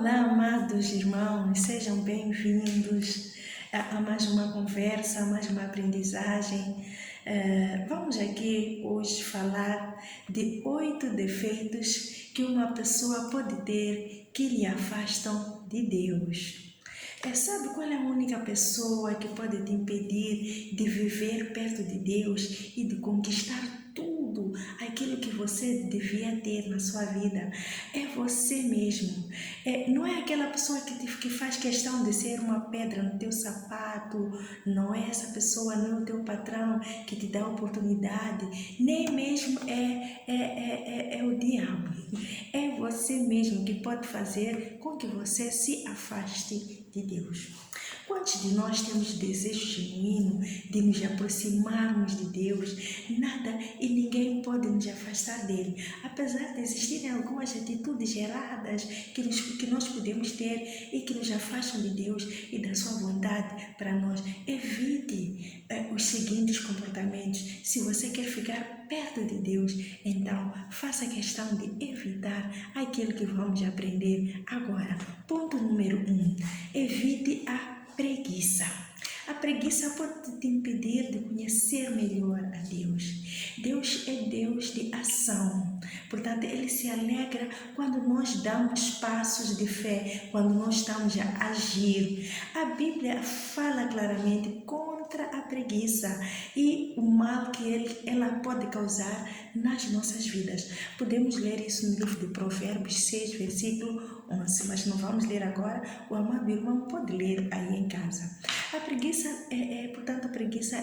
Olá, amados irmãos, sejam bem-vindos a mais uma conversa, a mais uma aprendizagem. Vamos aqui hoje falar de 8 defeitos que uma pessoa pode ter que lhe afastam de Deus. Sabe qual é a única pessoa que pode te impedir de viver perto de Deus e de conquistar tudo aquilo que você devia ter na sua vida? É você mesmo. Não é aquela pessoa que faz questão de ser uma pedra no teu sapato, não é essa pessoa, não é o teu patrão que te dá oportunidade, nem mesmo é o diabo. É você mesmo que pode fazer com que você se afaste de Deus. Quantos de nós temos desejo genuíno de nos aproximarmos de Deus? Nada e ninguém pode nos afastar dele. Apesar de existirem algumas atitudes erradas que nós podemos ter e que nos afastam de Deus e da sua vontade para nós, evite os seguintes comportamentos. Se você quer ficar perto de Deus, então faça questão de evitar aquilo que vamos aprender agora. Ponto número 1. Evite a preguiça. A preguiça pode te impedir de conhecer melhor a Deus. Deus é Deus de ação. Portanto, Ele se alegra quando nós damos passos de fé, quando nós estamos a agir. A Bíblia fala claramente contra a preguiça e o mal que ela pode causar nas nossas vidas. Podemos ler isso no livro de Provérbios 6, versículo 11, mas não vamos ler agora. O amado irmão pode ler aí em casa. A preguiça, portanto, a preguiça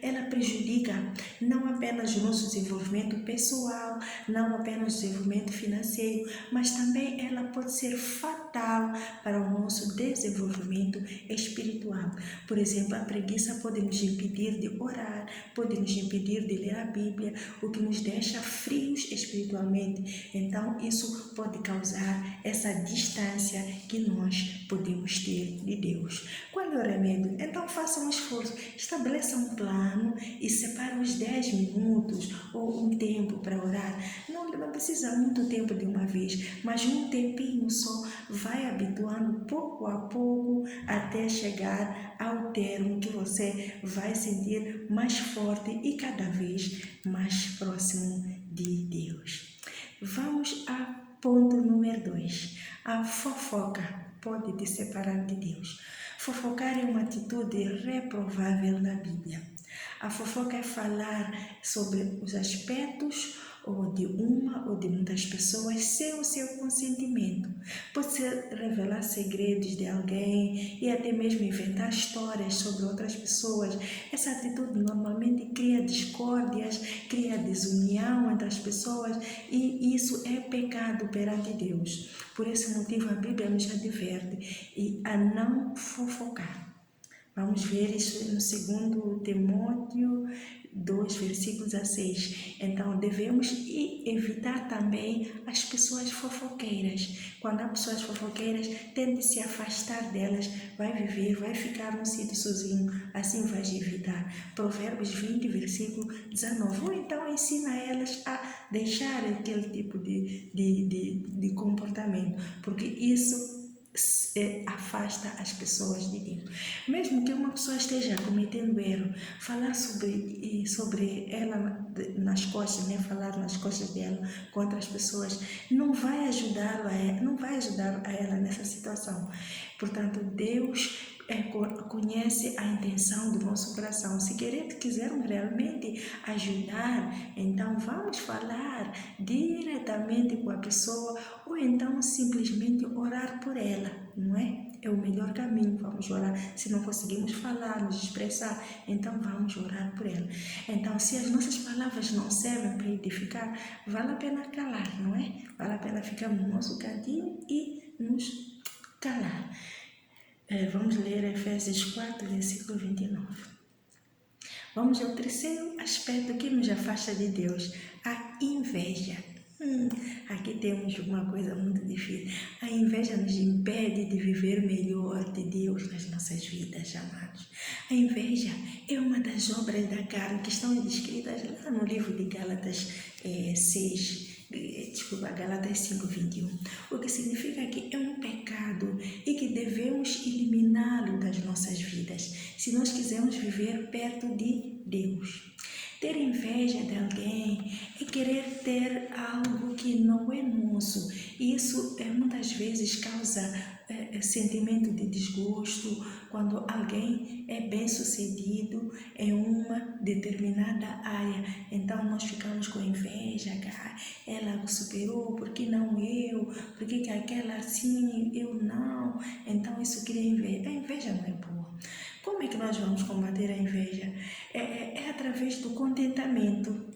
ela prejudica não apenas o nosso desenvolvimento pessoal, não apenas o desenvolvimento financeiro, mas também ela pode ser fatal para o nosso desenvolvimento espiritual. Por exemplo, a preguiça pode nos impedir de orar, pode nos impedir de ler a Bíblia, o que nos deixa frios espiritualmente. Então, isso pode causar essa distância que nós podemos ter de Deus. Qual é o remédio? Então faça um esforço, estabeleça um plano e separe os 10 minutos ou um tempo para orar. Não precisa muito tempo de uma vez, mas um tempinho só. Vai habituando pouco a pouco até chegar ao termo que você vai sentir mais forte e cada vez mais próximo de Deus. Vamos a ponto número 2. A fofoca pode te separar de Deus. Fofocar é uma atitude reprovável na Bíblia. A fofoca é falar sobre os aspectos ou de uma ou de muitas pessoas sem o seu consentimento. Pode ser revelar segredos de alguém e até mesmo inventar histórias sobre outras pessoas. Essa atitude normalmente cria discórdias, cria desunião entre as pessoas e isso é pecado perante Deus. Por esse motivo a Bíblia nos adverte a não fofocar. Vamos ver isso no 2 Timóteo 2, versículos a 6. Então, devemos evitar também as pessoas fofoqueiras. Quando há pessoas fofoqueiras, tente se afastar delas. Vai viver, vai ficar no sítio sozinho. Assim vais evitar. Provérbios 20, versículo 19. Ou então ensina elas a deixar aquele tipo de comportamento. Porque isso afasta as pessoas de Deus. Mesmo que uma pessoa esteja cometendo erro, falar sobre ela nas costas, né? Falar nas costas dela contra as pessoas, não vai ajudar a ela nessa situação. Portanto, Deus conhece a intenção do nosso coração. Se quisermos realmente ajudar, então vamos falar diretamente com a pessoa ou então simplesmente orar por ela, não é? É o melhor caminho. Vamos orar. Se não conseguimos falar, nos expressar, então vamos orar por ela. Então, se as nossas palavras não servem para edificar, vale a pena calar, não é? Vale a pena ficar no nosso cantinho e nos calar. Vamos ler Efésios 4, versículo 29. Vamos ao terceiro aspecto que nos afasta de Deus, a inveja. Aqui temos uma coisa muito difícil. A inveja nos impede de viver melhor de Deus nas nossas vidas, amados. A inveja é uma das obras da carne que estão descritas lá no livro de Gálatas 5, 21. O que significa que é um pecado podemos viver perto de Deus. Ter inveja de alguém é querer ter algo que não é nosso. E isso muitas vezes causa sentimento de desgosto quando alguém é bem-sucedido em uma determinada área. Então nós ficamos com inveja, ela superou, por que não eu? Por que aquela assim, eu não? Então isso cria inveja. A inveja não é boa. Como é que nós vamos combater a inveja? É através do contentamento.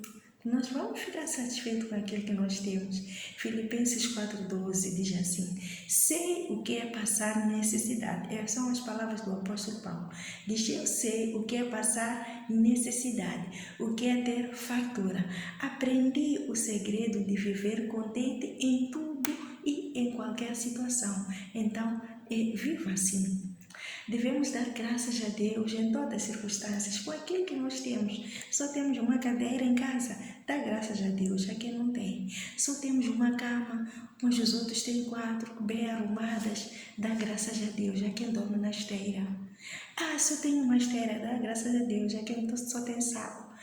Nós vamos ficar satisfeitos com aquilo que nós temos. Filipenses 4,12 diz assim: sei o que é passar necessidade. Essas são as palavras do apóstolo Paulo. Diz: eu sei o que é passar necessidade, o que é ter fartura. Aprendi o segredo de viver contente em tudo e em qualquer situação. Então, viva assim. Devemos dar graças a Deus em todas as circunstâncias, com aquilo que nós temos. Só temos uma cadeira em casa, dá graças a Deus a quem não tem. Só temos uma cama, mas os outros têm 4 bem arrumadas, dá graças a Deus a quem dorme na esteira. Só tenho uma esteira, dá graças a Deus a quem só tem saco.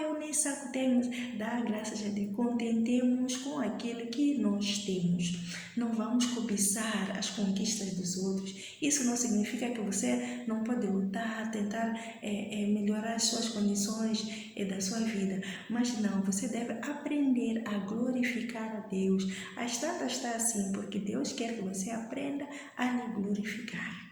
Eu nem saco tenho, dá graças a Deus. Contentemos com aquilo que nós temos. Não vamos cobiçar as conquistas dos outros. Isso não significa que você não pode lutar, tentar melhorar as suas condições da sua vida. Mas não, você deve aprender a glorificar a Deus. A estrada está assim, porque Deus quer que você aprenda a lhe glorificar.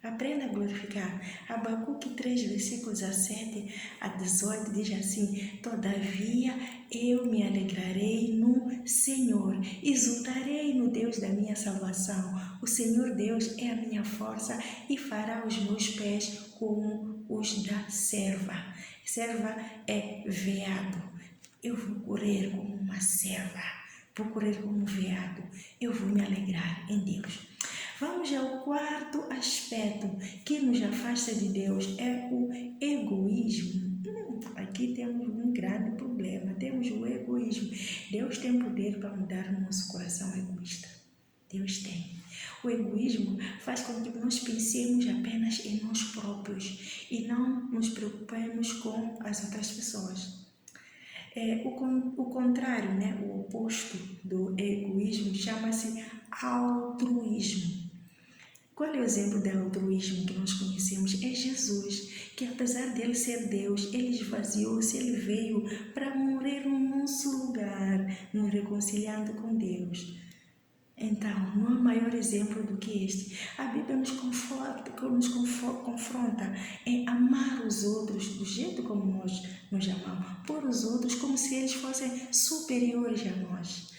Aprenda a glorificar. Abacuque 3, versículos 7 a 18 diz assim: todavia eu me alegrarei no Senhor, exultarei no Deus da minha salvação. O Senhor Deus é a minha força e fará os meus pés como os da serva. Serva é veado. Eu vou correr como uma serva, vou correr como um veado. Eu vou me alegrar em Deus. Vamos ao quarto aspecto que nos afasta de Deus, é o egoísmo. Aqui temos um grande problema, temos o egoísmo. Deus tem poder para mudar o nosso coração egoísta. Deus tem. O egoísmo faz com que nós pensemos apenas em nós próprios e não nos preocupemos com as outras pessoas. O contrário, o oposto do egoísmo chama-se altruísmo. Qual é o exemplo de altruísmo que nós conhecemos? É Jesus, que apesar dele ser Deus, ele esvaziou-se, ele veio para morrer no nosso lugar, nos reconciliando com Deus. Então, não há maior exemplo do que este. A Bíblia nos confronta em amar os outros do jeito como nós nos amamos, por os outros como se eles fossem superiores a nós.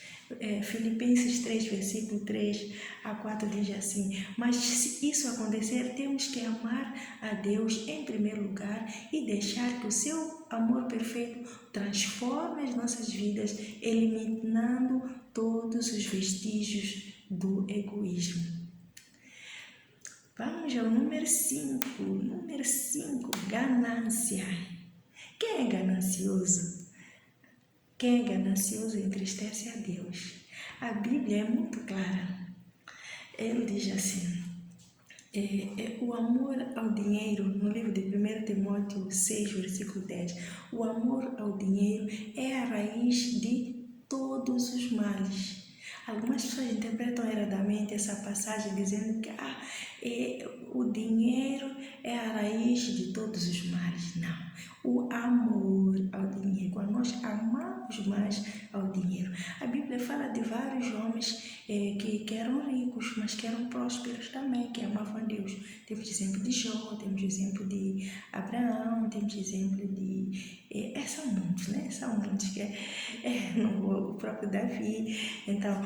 Filipenses 3, versículo 3 a 4 diz assim: mas se isso acontecer, temos que amar a Deus em primeiro lugar e deixar que o seu amor perfeito transforme as nossas vidas, eliminando todos os vestígios do egoísmo. Vamos ao número 5. Número 5, ganância. Quem é ganancioso? Quem é ganancioso entristece a Deus. A Bíblia é muito clara. Ele diz assim: o amor ao dinheiro, no livro de 1 Timóteo 6, versículo 10, o amor ao dinheiro é a raiz de todos os males. Algumas pessoas interpretam erradamente essa passagem dizendo que o dinheiro é a raiz de todos os males. Não. O amor ao dinheiro, quando nós amamos mais ao dinheiro. A Bíblia fala de vários homens que eram ricos, mas que eram prósperos também, que amavam a Deus. Temos exemplo de Jó, temos exemplo de Abraão, temos exemplo de... são muitos, São muitos, o próprio Davi. Então,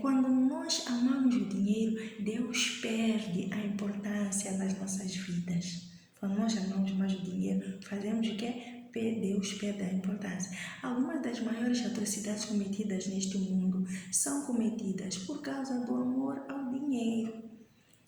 quando nós amamos o dinheiro, Deus perde a importância nas nossas vidas. Quando nós amamos mais o dinheiro, fazemos o que? Deus perde a importância. Algumas das maiores atrocidades cometidas neste mundo são cometidas por causa do amor ao dinheiro.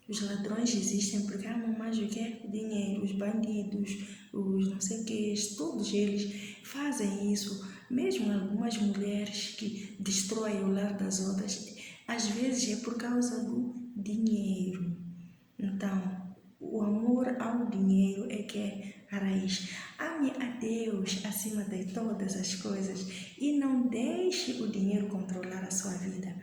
Os ladrões existem porque amam mais o que? O dinheiro. Os bandidos, os não sei o que, todos eles fazem isso. Mesmo algumas mulheres que destroem o lar das outras, às vezes é por causa do dinheiro. Então, o amor ao dinheiro é que é a raiz. Ame a Deus acima de todas as coisas e não deixe o dinheiro controlar a sua vida.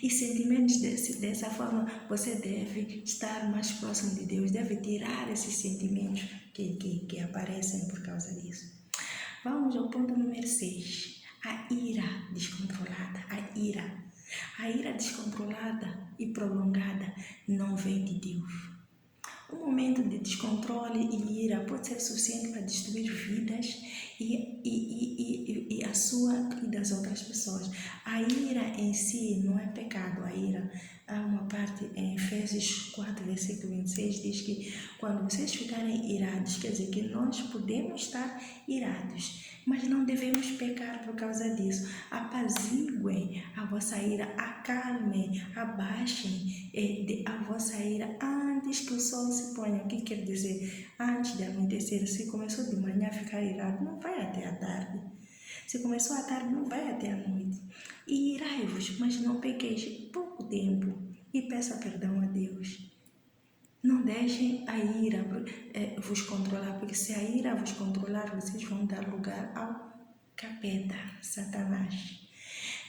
E sentimentos dessa forma, você deve estar mais próximo de Deus, deve tirar esses sentimentos que aparecem por causa disso. Vamos ao ponto número 6. A ira descontrolada. A ira descontrolada e prolongada não vem de Deus. Um momento de descontrole e ira pode ser suficiente para destruir vidas e a sua e das outras pessoas. A ira em si não é pecado. A ira, há uma parte em Efésios 4, versículo 26, diz que quando vocês ficarem irados, quer dizer que nós podemos estar irados, mas não devemos pecar por causa disso. Apaziguem a vossa ira, acalmem, abaixem a vossa ira antes que o sol se ponha. O que quer dizer? Antes de anoitecer. Se começou de manhã a ficar irado, não vai até a tarde. Se começou à tarde, não vai até a noite. E irai-vos, mas não pequeis pouco tempo e peça perdão a Deus. Não deixem a ira vos controlar, porque se a ira vos controlar, vocês vão dar lugar ao capeta, Satanás.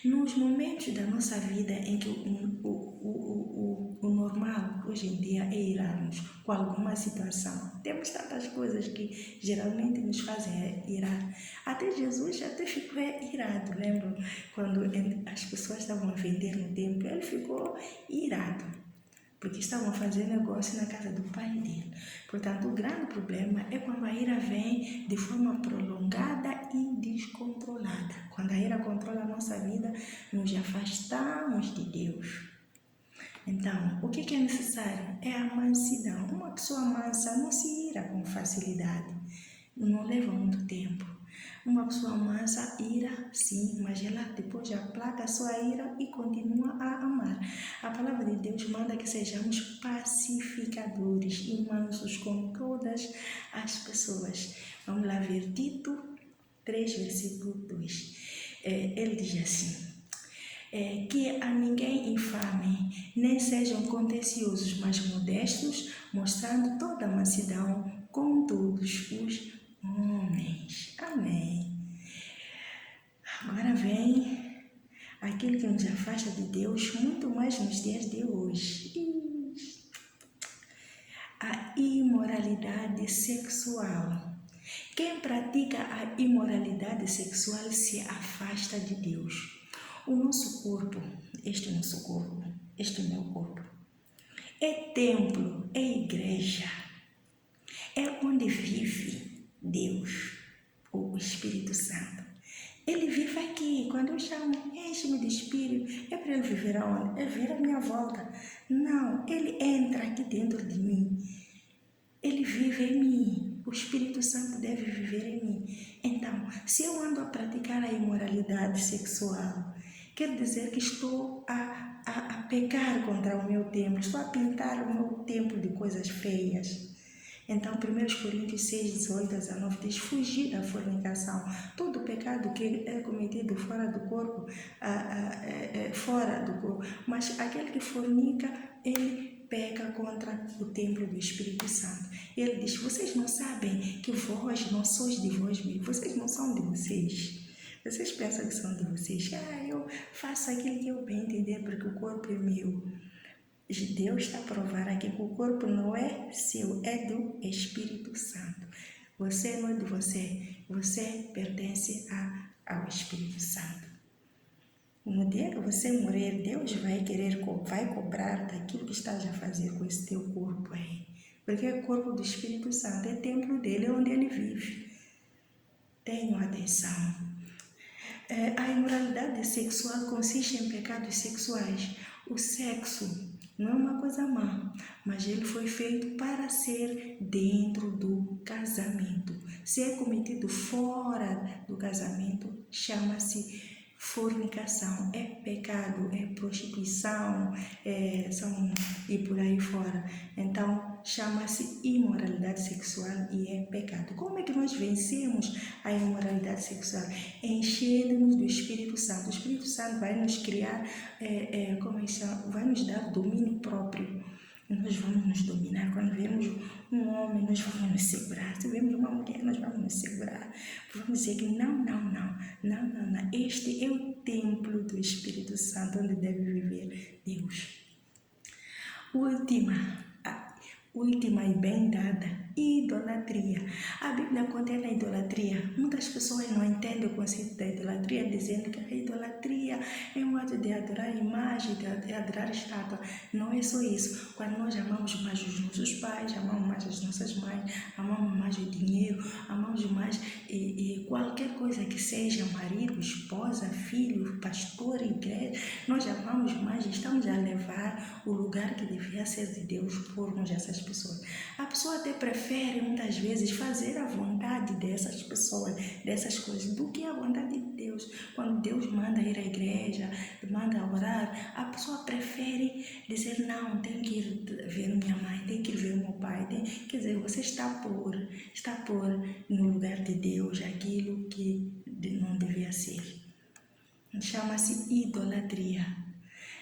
Nos momentos da nossa vida em que o normal hoje em dia é irarmos com alguma situação, temos tantas coisas que geralmente nos fazem irar. Até Jesus até ficou irado, lembram? Quando as pessoas estavam a vender no templo, ele ficou irado, porque estavam fazendo negócio na casa do pai dele. Portanto, o grande problema é quando a ira vem de forma prolongada e descontrolada. Quando a ira controla a nossa vida, nos afastamos de Deus. Então, o que é necessário? É a mansidão. Uma pessoa mansa não se ira com facilidade, não leva muito tempo. Uma pessoa mansa ira, sim, mas ela depois aplaca a sua ira e continua a amar. A palavra de Deus manda que sejamos pacificadores e mansos com todas as pessoas. Vamos lá ver Tito 3, versículo 2. Ele diz assim: que a ninguém infame, nem sejam contenciosos, mas modestos, mostrando toda a mansidão com todos os homens. Amém. Agora vem aquilo que nos afasta de Deus, muito mais nos dias de hoje. A imoralidade sexual. Quem pratica a imoralidade sexual se afasta de Deus. O nosso corpo, este nosso corpo, este meu corpo, é templo, é igreja, é onde vive Deus, o Espírito Santo. Ele vive aqui. Quando eu chamo, enche-me de Espírito, é para ele viver aonde? É vir à minha volta. Não, ele entra aqui dentro de mim. Ele vive em mim. O Espírito Santo deve viver em mim. Então, se eu ando a praticar a imoralidade sexual, quer dizer que estou a pecar contra o meu templo, estou a pintar o meu templo de coisas feias. Então, 1 Coríntios 6, 18 a 19 diz: fugir da fornicação. Todo pecado que é cometido fora do corpo, fora do corpo. Mas aquele que fornica, ele peca contra o templo do Espírito Santo. Ele diz: vocês não sabem que vós não sois de vós mesmos, vocês não são de vocês. Vocês pensam que são de vocês. Eu faço aquilo que eu bem entender, porque o corpo é meu. Deus está a provar aqui que o corpo não é seu, é do Espírito Santo. Você não é de você, você pertence ao Espírito Santo. No dia que você morrer, Deus vai cobrar daquilo que estás a fazer com esse teu corpo aí. Porque o corpo do Espírito Santo é templo dele, é onde ele vive. Tenham atenção. A imoralidade sexual consiste em pecados sexuais. O sexo não é uma coisa má, mas ele foi feito para ser dentro do casamento. Se é cometido fora do casamento, chama-se fornicação, é pecado, é prostituição, e por aí fora. Então, chama-se imoralidade sexual e é pecado. Como é que nós vencemos a imoralidade sexual? Enchendo-nos do Espírito Santo. O Espírito Santo vai nos criar, vai nos dar domínio próprio. nós vamos nos dominar. Quando vemos um homem, nós vamos nos segurar. Se vemos uma mulher, nós vamos nos segurar. Vamos dizer que não. Este é o templo do Espírito Santo, onde deve viver Deus. Última e bem dada, idolatria. A Bíblia contém a idolatria. Muitas pessoas não entendem o conceito da idolatria, dizendo que a idolatria é um ato de adorar imagem, de adorar estátua. Não é só isso. Quando nós amamos mais os nossos pais, amamos mais as nossas mães, amamos mais o dinheiro, amamos mais qualquer coisa que seja marido, esposa, filho, pastor, igreja, nós amamos mais e estamos a levar o lugar que devia ser de Deus por essas pessoas. A pessoa até prefere muitas vezes fazer a vontade dessas pessoas, dessas coisas, do que a vontade de Deus. Quando Deus manda ir à igreja, manda orar, a pessoa prefere dizer não, tem que ir ver minha mãe, tem que ir ver meu pai. Quer dizer, você está por no lugar de Deus aquilo que não devia ser. Chama-se idolatria.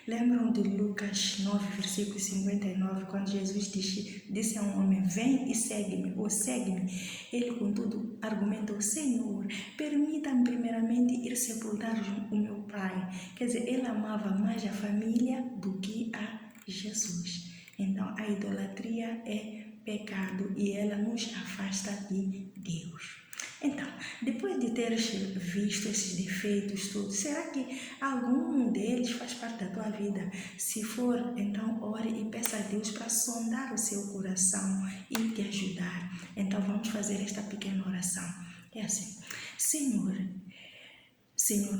Lembram de Lucas 9, versículo 59, quando Jesus disse a um homem, vem e segue-me, ou segue-me. Ele, contudo, argumentou, Senhor, permita-me primeiramente ir sepultar o meu pai. Quer dizer, ele amava mais a família do que a Jesus. Então, a idolatria é pecado e ela nos afasta de Deus. Então, depois de teres visto esses defeitos todos, será que algum deles faz parte da tua vida? Se for, então ore e peça a Deus para sondar o seu coração e te ajudar. Então vamos fazer esta pequena oração. É assim, Senhor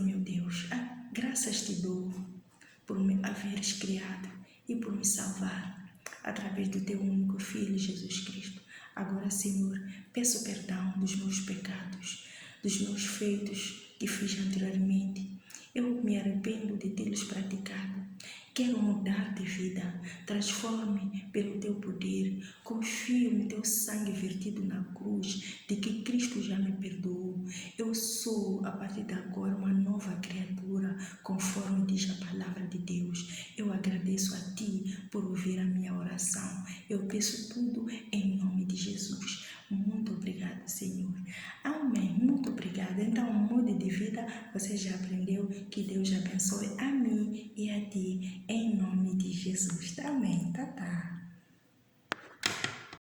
meu Deus, graças te dou por me haveres criado e por me salvar através do teu único Filho, Jesus Cristo. Agora, Senhor, peço perdão dos meus pecados, dos meus feitos que fiz anteriormente. Eu me arrependo de tê-los praticado. Quero mudar de vida. Transforme pelo teu poder. Confio no teu sangue vertido na cruz, de que Cristo já me perdoou. Eu sou, a partir de agora, uma nova criatura, conforme diz a palavra de Deus. Eu agradeço a ti por ouvir a minha oração. Eu peço tudo em nome de Jesus. Muito obrigado, Senhor. Amém. Muito obrigada. Então, mude de vida. Você já aprendeu. Que Deus abençoe a mim e a ti.